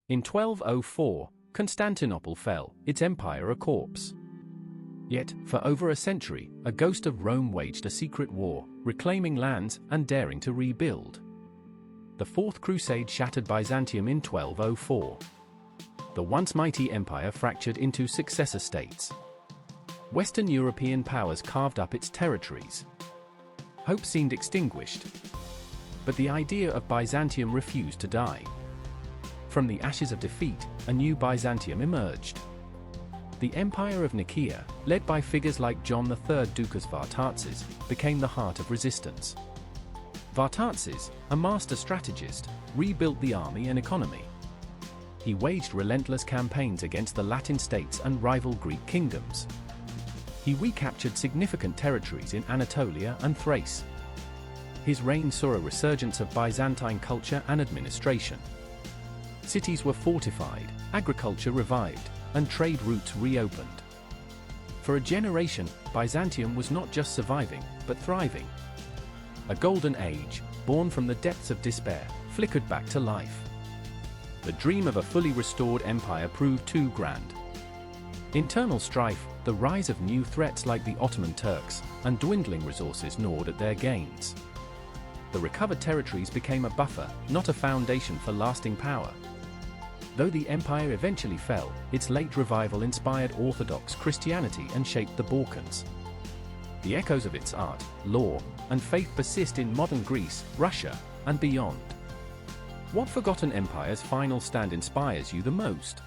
In 1204, Constantinople fell, its empire a corpse. Yet, for over a century, a ghost of Rome waged a secret war, reclaiming lands and daring to rebuild. The Fourth Crusade shattered Byzantium in 1204. The once mighty empire fractured into successor states. Western European powers carved up its territories. Hope seemed extinguished. But the idea of Byzantium refused to die. From the ashes of defeat, a new Byzantium emerged. The Empire of Nicaea, led by figures like John III Doukas Vatatzes, became the heart of resistance. Vatatzes, a master strategist, rebuilt the army and economy. He waged relentless campaigns against the Latin states and rival Greek kingdoms. He recaptured significant territories in Anatolia and Thrace. His reign saw a resurgence of Byzantine culture and administration. Cities were fortified, agriculture revived, and trade routes reopened. For a generation, Byzantium was not just surviving, but thriving. A golden age, born from the depths of despair, flickered back to life. The dream of a fully restored empire proved too grand. Internal strife, the rise of new threats like the Ottoman Turks, and dwindling resources gnawed at their gains. The recovered territories became a buffer, not a foundation for lasting power. Though the empire eventually fell, its late revival inspired Orthodox Christianity and shaped the Balkans. The echoes of its art, law, and faith persist in modern Greece, Russia, and beyond. What forgotten empire's final stand inspires you the most?